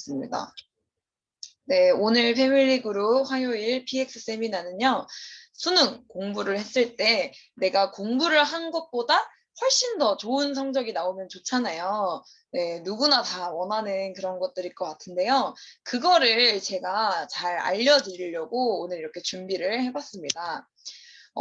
있습니다. 네, 오늘 패밀리 그룹 화요일 PX 세미나는요, 수능 공부를 했을 때 내가 공부를 한 것보다 훨씬 더 좋은 성적이 나오면 좋잖아요. 네, 누구나 다 원하는 그런 것들일 것 같은데요. 그거를 제가 잘 알려드리려고 오늘 이렇게 준비를 해봤습니다.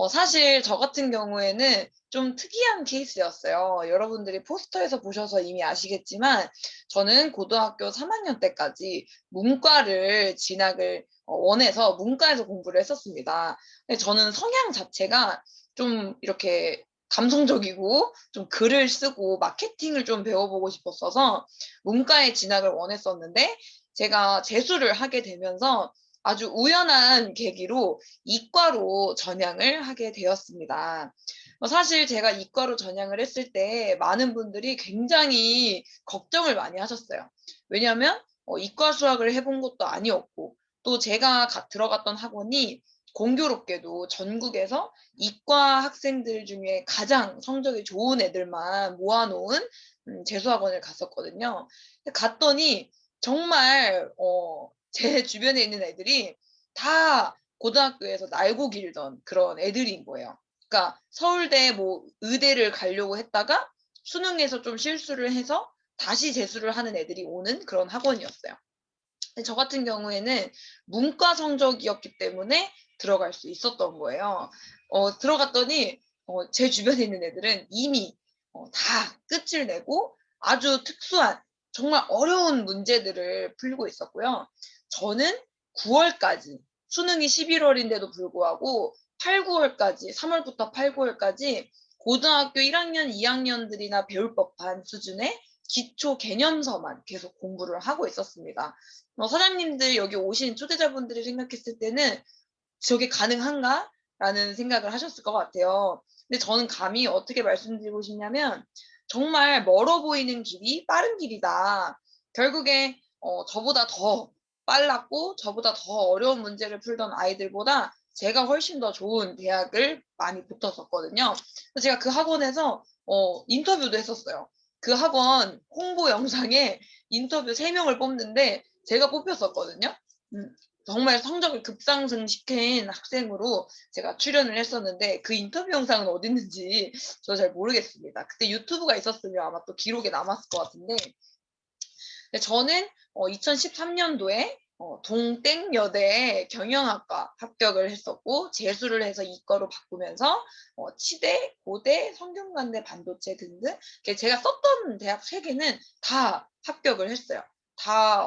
사실 저 같은 경우에는 좀 특이한 케이스였어요. 여러분들이 포스터에서 보셔서 이미 아시겠지만 저는 고등학교 3학년 때까지 문과를 진학을 원해서 문과에서 공부를 했었습니다. 근데 저는 성향 자체가 좀 이렇게 감성적이고 좀 글을 쓰고 마케팅을 좀 배워보고 싶었어서 문과에 진학을 원했었는데 제가 재수를 하게 되면서 아주 우연한 계기로 이과로 전향을 하게 되었습니다. 사실 제가 이과로 전향을 했을 때 많은 분들이 굉장히 걱정을 많이 하셨어요. 왜냐하면 이과 수학을 해본 것도 아니었고 또 제가 들어갔던 학원이 공교롭게도 전국에서 이과 학생들 중에 가장 성적이 좋은 애들만 모아놓은 재수학원을 갔었거든요. 갔더니 정말 제 주변에 있는 애들이 다 고등학교에서 날고 길던 그런 애들인 거예요. 그러니까 서울대 뭐 의대를 가려고 했다가 수능에서 좀 실수를 해서 다시 재수를 하는 애들이 오는 그런 학원이었어요. 근데 저 같은 경우에는 문과 성적이었기 때문에 들어갈 수 있었던 거예요. 들어갔더니 제 주변에 있는 애들은 이미 다 끝을 내고 아주 특수한 정말 어려운 문제들을 풀고 있었고요. 저는 9월까지 수능이 11월인데도 불구하고 8, 9월까지 3월부터 8, 9월까지 고등학교 1학년, 2학년들이나 배울 법한 수준의 기초 개념서만 계속 공부를 하고 있었습니다. 사장님들 여기 오신 초대자분들이 생각했을 때는 저게 가능한가? 라는 생각을 하셨을 것 같아요. 근데 저는 감히 어떻게 말씀드리고 싶냐면 정말 멀어 보이는 길이 빠른 길이다. 결국에 저보다 더 빨랐고 저보다 더 어려운 문제를 풀던 아이들보다 제가 훨씬 더 좋은 대학을 많이 붙었었거든요. 그래서 제가 그 학원에서 인터뷰도 했었어요. 그 학원 홍보 영상에 인터뷰 3명을 뽑는데 제가 뽑혔었거든요. 정말 성적을 급상승시킨 학생으로 제가 출연을 했었는데 그 인터뷰 영상은 어디 있는지 저 잘 모르겠습니다. 그때 유튜브가 있었으면 아마 또 기록에 남았을 것 같은데 저는 2013년도에 동땡여대에 경영학과 합격을 했었고 재수를 해서 이과로 바꾸면서 치대, 고대, 성균관대 반도체 등등 제가 썼던 대학 3개는 다 합격을 했어요. 다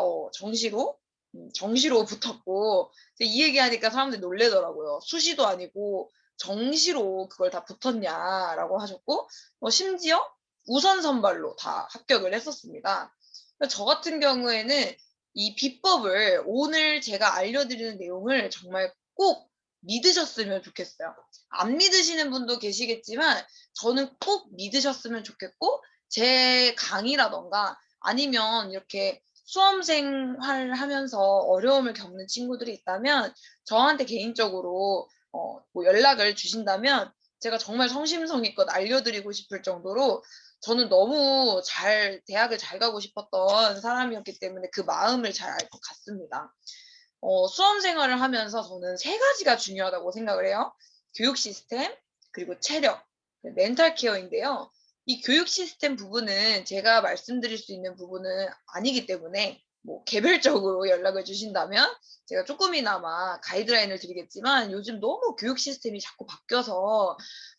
정시로 붙었고 이 얘기하니까 사람들이 놀래더라고요. 수시도 아니고 정시로 그걸 다 붙었냐라고 하셨고 심지어 우선 선발로 다 합격을 했었습니다. 저 같은 경우에는 이 비법을 오늘 제가 알려드리는 내용을 정말 꼭 믿으셨으면 좋겠어요. 안 믿으시는 분도 계시겠지만 저는 꼭 믿으셨으면 좋겠고 제 강의라던가 아니면 이렇게 수험생활 하면서 어려움을 겪는 친구들이 있다면 저한테 개인적으로 뭐 연락을 주신다면 제가 정말 성심성의껏 알려드리고 싶을 정도로 저는 너무 대학을 잘 가고 싶었던 사람이었기 때문에 그 마음을 잘 알 것 같습니다. 수험 생활을 하면서 저는 3가지가 중요하다고 생각을 해요. 교육 시스템, 그리고 체력, 멘탈 케어인데요. 이 교육 시스템 부분은 제가 말씀드릴 수 있는 부분은 아니기 때문에 뭐 개별적으로 연락을 주신다면 제가 조금이나마 가이드라인을 드리겠지만 요즘 너무 교육 시스템이 자꾸 바뀌어서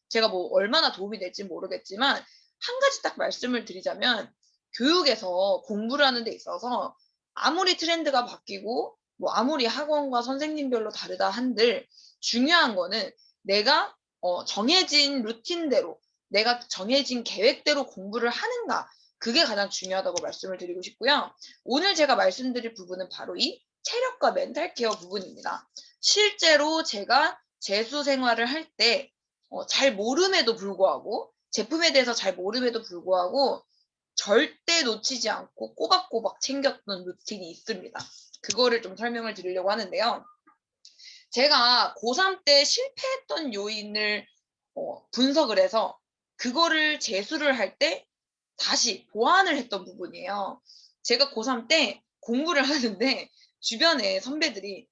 제가 뭐 얼마나 도움이 될지 모르겠지만 한 가지 딱 말씀을 드리자면 교육에서 공부를 하는 데 있어서 아무리 트렌드가 바뀌고 뭐 아무리 학원과 선생님별로 다르다 한들 중요한 거는 내가 정해진 루틴대로 내가 정해진 계획대로 공부를 하는가 그게 가장 중요하다고 말씀을 드리고 싶고요. 오늘 제가 말씀드릴 부분은 바로 이 체력과 멘탈 케어 부분입니다. 실제로 제가 재수 생활을 할 때 잘 모름에도 불구하고 제품에 대해서 잘 모름에도 불구하고 절대 놓치지 않고 꼬박꼬박 챙겼던 루틴이 있습니다. 그거를 좀 설명을 드리려고 하는데요. 제가 고3 때 실패했던 요인을 분석을 해서 그거를 재수를 할 때 다시 보완을 했던 부분이에요. 제가 고3 때 공부를 하는데 주변에 선배들이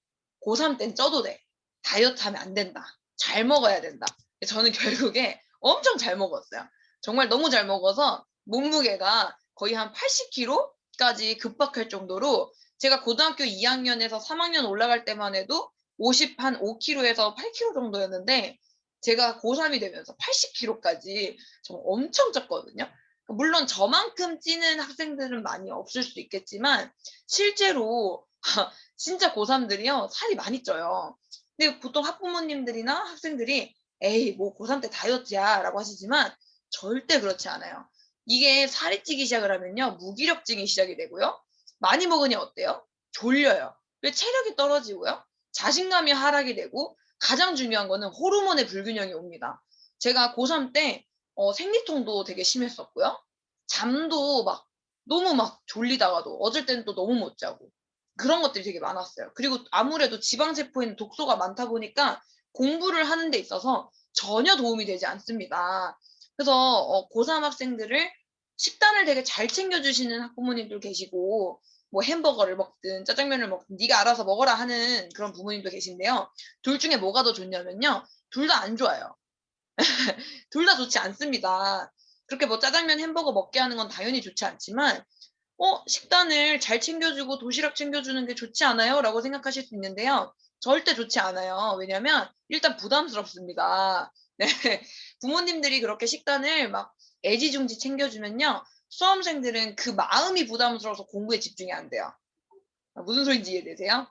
고3 땐 쪄도 돼. 다이어트 하면 안 된다. 잘 먹어야 된다. 저는 결국에 엄청 잘 먹었어요. 정말 너무 잘 먹어서 몸무게가 거의 한 80kg까지 급박할 정도로 제가 고등학교 2학년에서 3학년 올라갈 때만 해도 50한 5kg에서 8kg 정도였는데 제가 고3이 되면서 80kg까지 정말 엄청 쪘거든요. 물론 저만큼 찌는 학생들은 많이 없을 수도 있겠지만 실제로 진짜 고3들이요 살이 많이 쪄요. 근데 보통 학부모님들이나 학생들이 에이 뭐 고3 때 다이어트야 라고 하시지만 절대 그렇지 않아요. 이게 살이 찌기 시작을 하면요 무기력증이 시작이 되고요. 많이 먹으니 어때요? 졸려요. 왜 체력이 떨어지고요. 자신감이 하락이 되고 가장 중요한 거는 호르몬의 불균형이 옵니다. 제가 고3 때 생리통도 되게 심했었고요. 잠도 막 너무 막 졸리다가도 어쩔 때는 또 너무 못 자고 그런 것들이 되게 많았어요. 그리고 아무래도 지방세포에는 독소가 많다 보니까 공부를 하는 데 있어서 전혀 도움이 되지 않습니다. 그래서 고3 학생들을 식단을 되게 잘 챙겨주시는 학부모님도 계시고 뭐 햄버거를 먹든 짜장면을 먹든 네가 알아서 먹어라 하는 그런 부모님도 계신데요. 둘 중에 뭐가 더 좋냐면요. 둘 다 안 좋아요. 둘 다 좋지 않습니다. 그렇게 뭐 짜장면 햄버거 먹게 하는 건 당연히 좋지 않지만 식단을 잘 챙겨주고 도시락 챙겨주는 게 좋지 않아요? 라고 생각하실 수 있는데요. 절대 좋지 않아요. 왜냐면 일단 부담스럽습니다. 네. 부모님들이 그렇게 식단을 막 애지중지 챙겨주면요. 수험생들은 그 마음이 부담스러워서 공부에 집중이 안 돼요. 무슨 소리인지 이해되세요?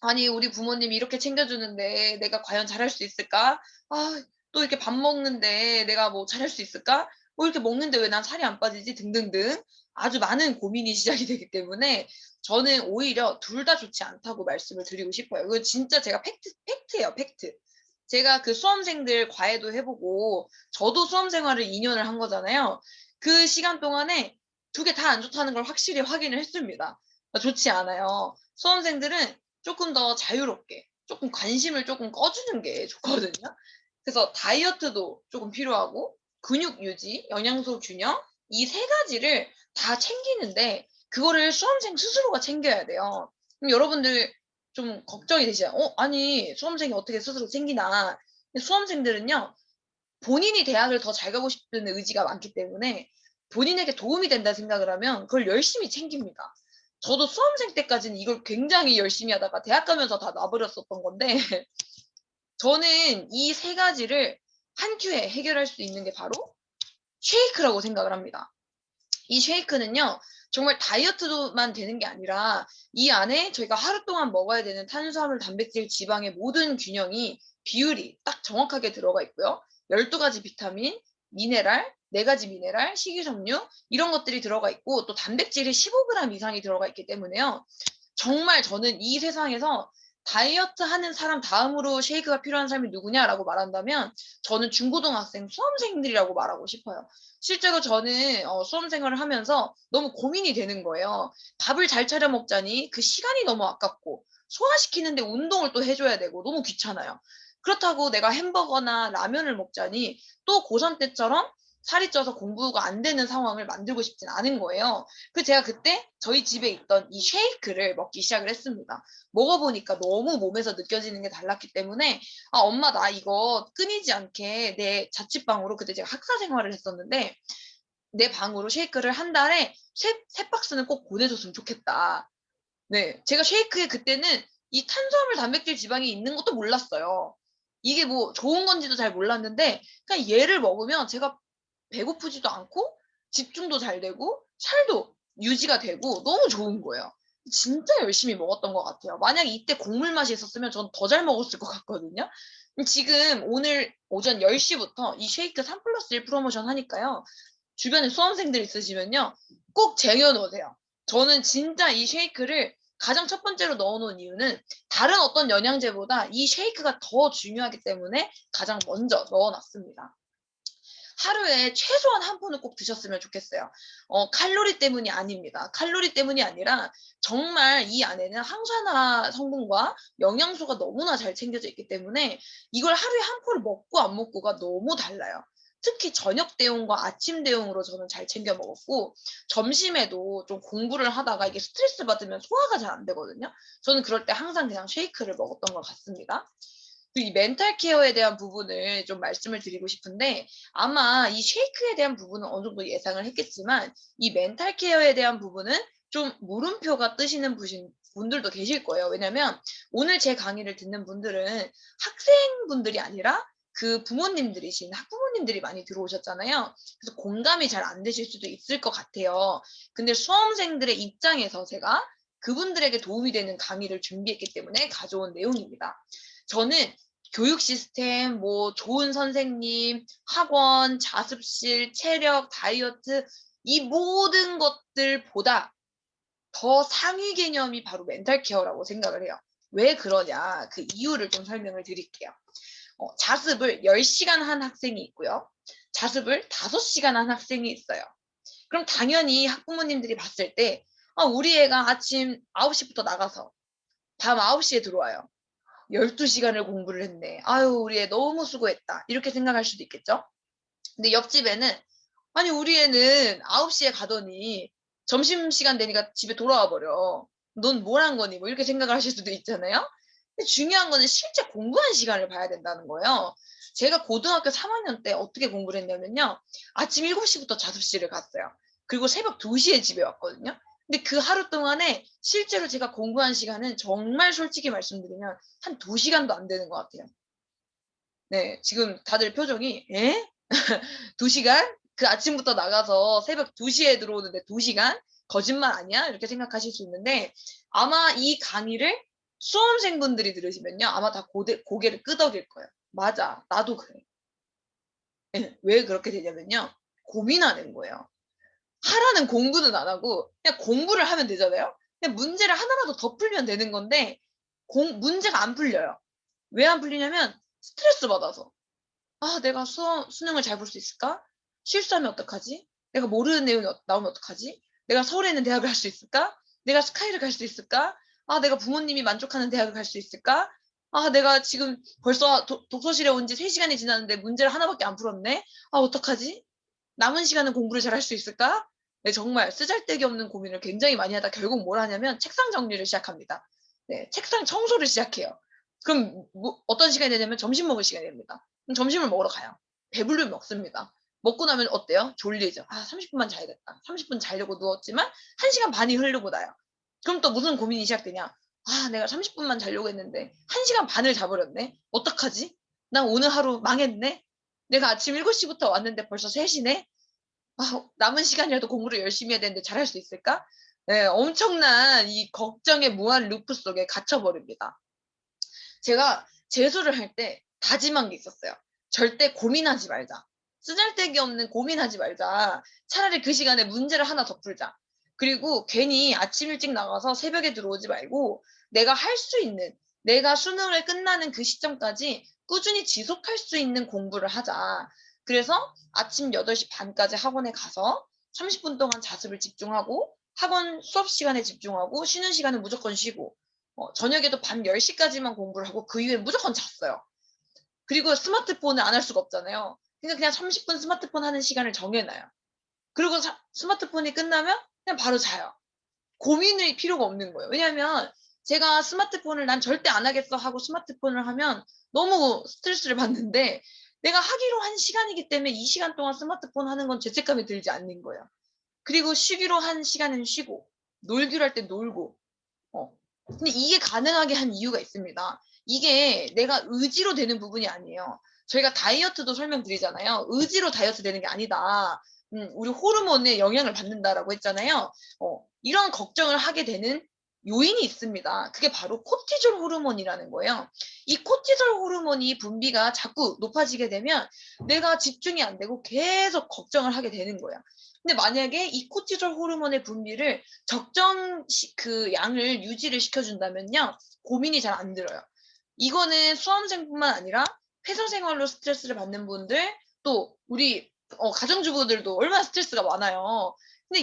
아니 우리 부모님이 이렇게 챙겨주는데 내가 과연 잘할 수 있을까? 아, 또 이렇게 밥 먹는데 내가 뭐 잘할 수 있을까? 뭐 이렇게 먹는데 왜 난 살이 안 빠지지? 등등등 아주 많은 고민이 시작이 되기 때문에 저는 오히려 둘 다 좋지 않다고 말씀을 드리고 싶어요. 이거 진짜 제가 팩트예요, 팩트. 제가 그 수험생들 과외도 해보고 저도 수험 생활을 2년을 한 거잖아요. 그 시간 동안에 두 개 다 안 좋다는 걸 확실히 확인을 했습니다. 좋지 않아요. 수험생들은 조금 더 자유롭게 조금 관심을 조금 꺼주는 게 좋거든요. 그래서 다이어트도 조금 필요하고 근육 유지, 영양소 균형 이 세 가지를 다 챙기는데 그거를 수험생 스스로가 챙겨야 돼요. 그럼 여러분들 좀 걱정이 되시죠? 아니 수험생이 어떻게 스스로 챙기나. 근데 수험생들은요. 본인이 대학을 더 잘 가고 싶은 의지가 많기 때문에 본인에게 도움이 된다 생각을 하면 그걸 열심히 챙깁니다. 저도 수험생 때까지는 이걸 굉장히 열심히 하다가 대학 가면서 다 놔버렸었던 건데 저는 이 세 가지를 한 큐에 해결할 수 있는 게 바로 쉐이크라고 생각을 합니다. 이 쉐이크는요, 정말 다이어트만 되는 게 아니라 이 안에 저희가 하루 동안 먹어야 되는 탄수화물, 단백질, 지방의 모든 균형이 비율이 딱 정확하게 들어가 있고요. 12가지 비타민, 미네랄, 4가지 미네랄, 식이섬유 이런 것들이 들어가 있고 또 단백질이 15g 이상이 들어가 있기 때문에요. 정말 저는 이 세상에서 다이어트 하는 사람 다음으로 쉐이크가 필요한 사람이 누구냐라고 말한다면 저는 중고등학생 수험생들이라고 말하고 싶어요. 실제로 저는 수험 생활을 하면서 너무 고민이 되는 거예요. 밥을 잘 차려 먹자니 그 시간이 너무 아깝고 소화시키는데 운동을 또 해줘야 되고 너무 귀찮아요. 그렇다고 내가 햄버거나 라면을 먹자니 또 고3 때처럼 살이 쪄서 공부가 안 되는 상황을 만들고 싶진 않은 거예요. 그래서 제가 그때 저희 집에 있던 이 쉐이크를 먹기 시작을 했습니다. 먹어보니까 너무 몸에서 느껴지는 게 달랐기 때문에 아 엄마 나 이거 끊이지 않게 내 자취방으로 그때 제가 학사 생활을 했었는데 내 방으로 쉐이크를 한 달에 세 박스는 꼭 보내줬으면 좋겠다. 네, 제가 쉐이크에 그때는 이 탄수화물, 단백질, 지방이 있는 것도 몰랐어요. 이게 뭐 좋은 건지도 잘 몰랐는데 그냥 얘를 먹으면 제가 배고프지도 않고 집중도 잘 되고 살도 유지가 되고 너무 좋은 거예요. 진짜 열심히 먹었던 것 같아요. 만약에 이때 곡물 맛이 있었으면 전 더 잘 먹었을 것 같거든요. 지금 오늘 오전 10시부터 이 쉐이크 3+1 프로모션 하니까요. 주변에 수험생들 있으시면요. 꼭 쟁여놓으세요. 저는 진짜 이 쉐이크를 가장 첫 번째로 넣어놓은 이유는 다른 어떤 영양제보다 이 쉐이크가 더 중요하기 때문에 가장 먼저 넣어놨습니다. 하루에 최소한 한 번은 꼭 드셨으면 좋겠어요. 칼로리 때문이 아닙니다. 칼로리 때문이 아니라 정말 이 안에는 항산화 성분과 영양소가 너무나 잘 챙겨져 있기 때문에 이걸 하루에 한 포를 먹고 안 먹고가 너무 달라요. 특히 저녁 대용과 아침 대용으로 저는 잘 챙겨 먹었고, 점심에도 좀 공부를 하다가 이게 스트레스 받으면 소화가 잘 안 되거든요. 저는 그럴 때 항상 그냥 쉐이크를 먹었던 것 같습니다. 그리고 이 멘탈 케어에 대한 부분을 좀 말씀을 드리고 싶은데, 아마 이 쉐이크에 대한 부분은 어느 정도 예상을 했겠지만, 이 멘탈 케어에 대한 부분은 좀 물음표가 뜨시는 분들도 계실 거예요. 왜냐면 오늘 제 강의를 듣는 분들은 학생분들이 아니라 그 부모님들이신 학부모님들이 많이 들어오셨잖아요. 그래서 공감이 잘 안 되실 수도 있을 것 같아요. 근데 수험생들의 입장에서 제가 그분들에게 도움이 되는 강의를 준비했기 때문에 가져온 내용입니다. 저는 교육 시스템, 뭐 좋은 선생님, 학원, 자습실, 체력, 다이어트 이 모든 것들보다 더 상위 개념이 바로 멘탈 케어라고 생각을 해요. 왜 그러냐? 그 이유를 좀 설명을 드릴게요. 자습을 10시간 한 학생이 있고요. 자습을 5시간 한 학생이 있어요. 그럼 당연히 학부모님들이 봤을 때 우리 애가 아침 9시부터 나가서 밤 9시에 들어와요. 12시간을 공부를 했네. 아유, 우리 애 너무 수고했다. 이렇게 생각할 수도 있겠죠? 근데 옆집에는 아니 우리 애는 9시에 가더니 점심시간 되니까 집에 돌아와 버려. 넌 뭘 한 거니? 뭐 이렇게 생각을 하실 수도 있잖아요. 근데 중요한 거는 실제 공부한 시간을 봐야 된다는 거예요. 제가 고등학교 3학년 때 어떻게 공부를 했냐면요. 아침 7시부터 자습실을 갔어요. 그리고 새벽 2시에 집에 왔거든요. 근데 그 하루 동안에 실제로 제가 공부한 시간은 정말 솔직히 말씀드리면 한 2시간도 안 되는 것 같아요. 네, 지금 다들 표정이 에? 2시간? 그 아침부터 나가서 새벽 2시에 들어오는데 2시간? 거짓말 아니야? 이렇게 생각하실 수 있는데 아마 이 강의를 수험생분들이 들으시면요. 아마 다 고개를 끄덕일 거예요. 맞아. 나도 그래. 네, 왜 그렇게 되냐면요. 고민하는 거예요. 하라는 공부는 안 하고 그냥 공부를 하면 되잖아요. 그냥 문제를 하나라도 더 풀면 되는 건데 문제가 안 풀려요. 왜 안 풀리냐면 스트레스 받아서. 내가 수능을 잘 볼 수 있을까? 실수하면 어떡하지? 내가 모르는 내용이 나오면 어떡하지? 내가 서울에 있는 대학을 갈 수 있을까? 내가 스카이를 갈 수 있을까? 내가 부모님이 만족하는 대학을 갈 수 있을까? 내가 지금 벌써 독서실에 온 지 3시간이 지났는데 문제를 하나밖에 안 풀었네? 어떡하지? 남은 시간은 공부를 잘 할 수 있을까? 네, 정말 쓰잘데기 없는 고민을 굉장히 많이 하다 결국 뭘 하냐면 책상 정리를 시작합니다. 네, 책상 청소를 시작해요. 그럼 어떤 시간이 되냐면 점심 먹을 시간이 됩니다. 그럼 점심을 먹으러 가요. 배부르면 먹습니다. 먹고 나면 어때요? 졸리죠. 30분만 자야겠다. 30분 자려고 누웠지만 1시간 반이 흐르고 나요. 그럼 또 무슨 고민이 시작되냐? 내가 30분만 자려고 했는데 1시간 반을 자버렸네? 어떡하지? 난 오늘 하루 망했네? 내가 아침 7시부터 왔는데 벌써 3시네? 남은 시간이라도 공부를 열심히 해야 되는데 잘할 수 있을까? 네, 엄청난 이 걱정의 무한 루프 속에 갇혀버립니다. 제가 재수를 할 때 다짐한 게 있었어요. 절대 고민하지 말자. 쓰잘데기 없는 고민하지 말자. 차라리 그 시간에 문제를 하나 더 풀자. 그리고 괜히 아침 일찍 나가서 새벽에 들어오지 말고 내가 할 수 있는, 내가 수능을 끝나는 그 시점까지 꾸준히 지속할 수 있는 공부를 하자. 그래서 아침 8시 반까지 학원에 가서 30분 동안 자습을 집중하고 학원 수업 시간에 집중하고 쉬는 시간은 무조건 쉬고 저녁에도 밤 10시까지만 공부를 하고 그 이후에 무조건 잤어요. 그리고 스마트폰을 안 할 수가 없잖아요. 그냥 30분 스마트폰 하는 시간을 정해놔요. 그리고 스마트폰이 끝나면 그냥 바로 자요. 고민의 필요가 없는 거예요. 왜냐하면 제가 스마트폰을 난 절대 안 하겠어 하고 스마트폰을 하면 너무 스트레스를 받는데 내가 하기로 한 시간이기 때문에 이 시간 동안 스마트폰 하는 건 죄책감이 들지 않는 거예요. 그리고 쉬기로 한 시간은 쉬고 놀기로 할 때 놀고 근데 이게 가능하게 한 이유가 있습니다. 이게 내가 의지로 되는 부분이 아니에요. 저희가 다이어트도 설명드리잖아요. 의지로 다이어트 되는 게 아니다. 우리 호르몬에 영향을 받는다라고 했잖아요. 이런 걱정을 하게 되는 요인이 있습니다. 그게 바로 코티졸 호르몬이라는 거예요. 이 코티졸 호르몬이 분비가 자꾸 높아지게 되면 내가 집중이 안 되고 계속 걱정을 하게 되는 거예요. 근데 만약에 이 코티졸 호르몬의 분비를 적정 그 양을 유지를 시켜준다면요. 고민이 잘 안 들어요. 이거는 수험생뿐만 아니라 회사 생활로 스트레스를 받는 분들 또 우리 가정주부들도 얼마나 스트레스가 많아요. 근데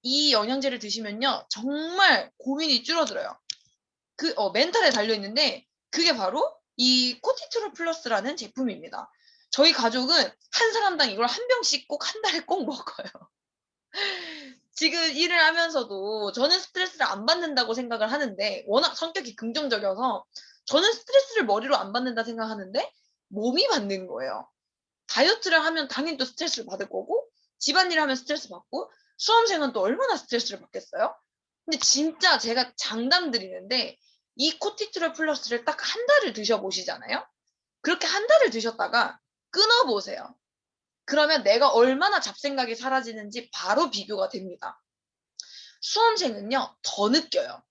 이 영양제를 드시면요. 정말 고민이 줄어들어요. 멘탈에 달려있는데 그게 바로 이 코티트롤 플러스라는 제품입니다. 저희 가족은 한 사람당 이걸 한 병씩 꼭 한 달에 꼭 먹어요. 지금 일을 하면서도 저는 스트레스를 안 받는다고 생각을 하는데 워낙 성격이 긍정적이어서 저는 스트레스를 머리로 안 받는다 생각하는데 몸이 받는 거예요. 다이어트를 하면 당연히 또 스트레스를 받을 거고 집안일을 하면 스트레스 받고 수험생은 또 얼마나 스트레스를 받겠어요? 근데 진짜 제가 장담 드리는데 이 코티트롤 플러스를 딱 한 달을 드셔보시잖아요? 그렇게 한 달을 드셨다가 끊어보세요. 그러면 내가 얼마나 잡생각이 사라지는지 바로 비교가 됩니다. 수험생은요, 더 느껴요.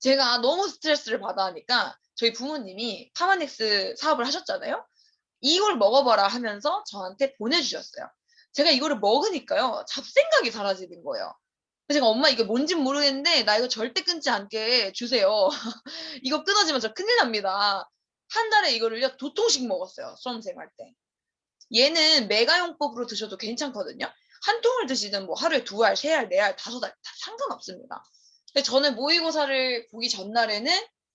제가 너무 스트레스를 받아 하니까 저희 부모님이 파마넥스 사업을 하셨잖아요. 이걸 먹어봐라 하면서 저한테 보내주셨어요. 제가 이거를 먹으니까요, 잡생각이 사라지는 거예요. 그래서 제가 엄마 이게 뭔진 모르겠는데 나 이거 절대 끊지 않게 주세요. 이거 끊어지면 저 큰일 납니다. 한 달에 이거를요, 2통씩 먹었어요. 수험생 할 때. 얘는 메가용법으로 드셔도 괜찮거든요. 한 통을 드시든 뭐 하루에 2알, 3알, 4알, 5알 다 상관없습니다. 근데 저는 모의고사를 보기 전날에는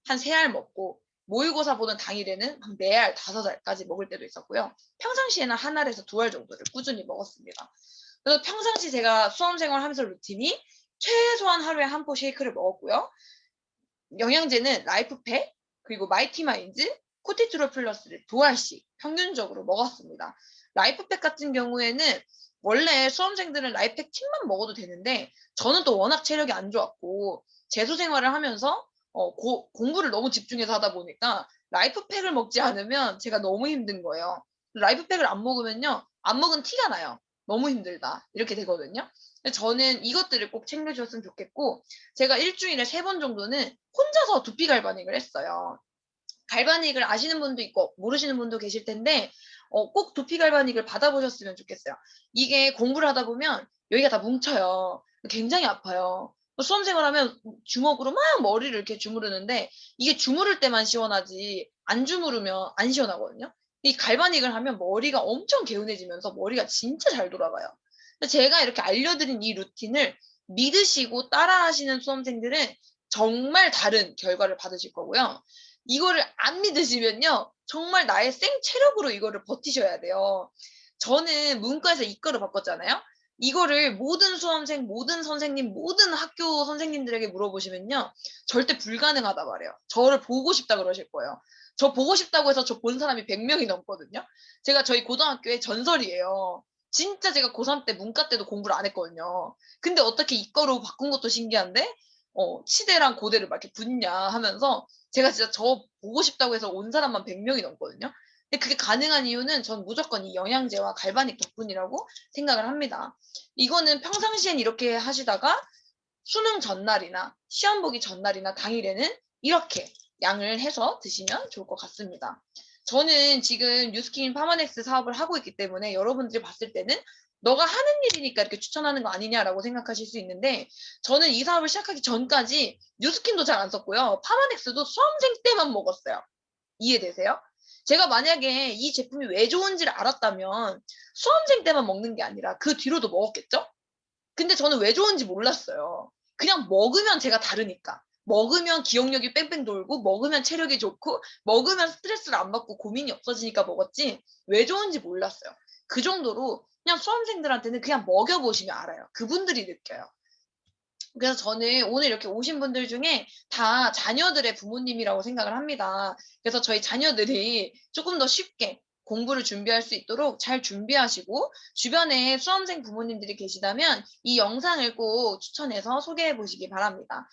한 3알 먹고 모의고사 보는 당일에는 한 4알, 5알까지 먹을 때도 있었고요. 평상시에는 1알에서 2알 정도를 꾸준히 먹었습니다. 그래서 평상시 제가 수험생활 하면서 루틴이 최소한 하루에 한 포 쉐이크를 먹었고요. 영양제는 라이프팩, 그리고 마이티마인즈, 코티트롤 플러스를 2알씩 평균적으로 먹었습니다. 라이프팩 같은 경우에는 원래 수험생들은 라이프팩 팁만 먹어도 되는데 저는 또 워낙 체력이 안 좋았고 재수 생활을 하면서 공부를 너무 집중해서 하다 보니까 라이프팩을 먹지 않으면 제가 너무 힘든 거예요. 라이프팩을 안 먹으면요, 안 먹은 티가 나요. 너무 힘들다 이렇게 되거든요. 저는 이것들을 꼭 챙겨주셨으면 좋겠고 제가 일주일에 3번 정도는 혼자서 두피 갈바닉을 했어요. 갈바닉을 아시는 분도 있고 모르시는 분도 계실 텐데 꼭 두피 갈바닉을 받아보셨으면 좋겠어요. 이게 공부를 하다 보면 여기가 다 뭉쳐요. 굉장히 아파요. 수험생활 하면 주먹으로 막 머리를 이렇게 주무르는데 이게 주무를 때만 시원하지 안 주무르면 안 시원하거든요. 이 갈바닉을 하면 머리가 엄청 개운해지면서 머리가 진짜 잘 돌아가요. 제가 이렇게 알려드린 이 루틴을 믿으시고 따라하시는 수험생들은 정말 다른 결과를 받으실 거고요. 이거를 안 믿으시면요, 정말 나의 생체력으로 이거를 버티셔야 돼요. 저는 문과에서 이과로 바꿨잖아요. 이거를 모든 수험생, 모든 선생님, 모든 학교 선생님들에게 물어보시면요, 절대 불가능하다 말해요. 저를 보고 싶다 그러실 거예요. 저 보고 싶다고 해서 저 본 사람이 100명이 넘거든요. 제가 저희 고등학교의 전설이에요. 진짜 제가 고3 때 문과 때도 공부를 안 했거든요. 근데 어떻게 이과로 바꾼 것도 신기한데 치대랑 고대를 막 이렇게 붙냐 하면서 제가 진짜 저 보고 싶다고 해서 온 사람만 100명이 넘거든요. 근데 그게 가능한 이유는 전 무조건 이 영양제와 갈바닉 덕분이라고 생각을 합니다. 이거는 평상시엔 이렇게 하시다가 수능 전날이나 시험 보기 전날이나 당일에는 이렇게 양을 해서 드시면 좋을 것 같습니다. 저는 지금 뉴스킨 파마넥스 사업을 하고 있기 때문에 여러분들이 봤을 때는 너가 하는 일이니까 이렇게 추천하는 거 아니냐라고 생각하실 수 있는데 저는 이 사업을 시작하기 전까지 뉴스킨도 잘 안 썼고요. 파마넥스도 수험생 때만 먹었어요. 이해되세요? 제가 만약에 이 제품이 왜 좋은지를 알았다면 수험생 때만 먹는 게 아니라 그 뒤로도 먹었겠죠? 근데 저는 왜 좋은지 몰랐어요. 그냥 먹으면 제가 다르니까. 먹으면 기억력이 뺑뺑 돌고, 먹으면 체력이 좋고, 먹으면 스트레스를 안 받고 고민이 없어지니까 먹었지, 왜 좋은지 몰랐어요. 그 정도로 그냥 수험생들한테는 그냥 먹여보시면 알아요. 그분들이 느껴요. 그래서 저는 오늘 이렇게 오신 분들 중에 다 자녀들의 부모님이라고 생각을 합니다. 그래서 저희 자녀들이 조금 더 쉽게 공부를 준비할 수 있도록 잘 준비하시고 주변에 수험생 부모님들이 계시다면 이 영상을 꼭 추천해서 소개해 보시기 바랍니다.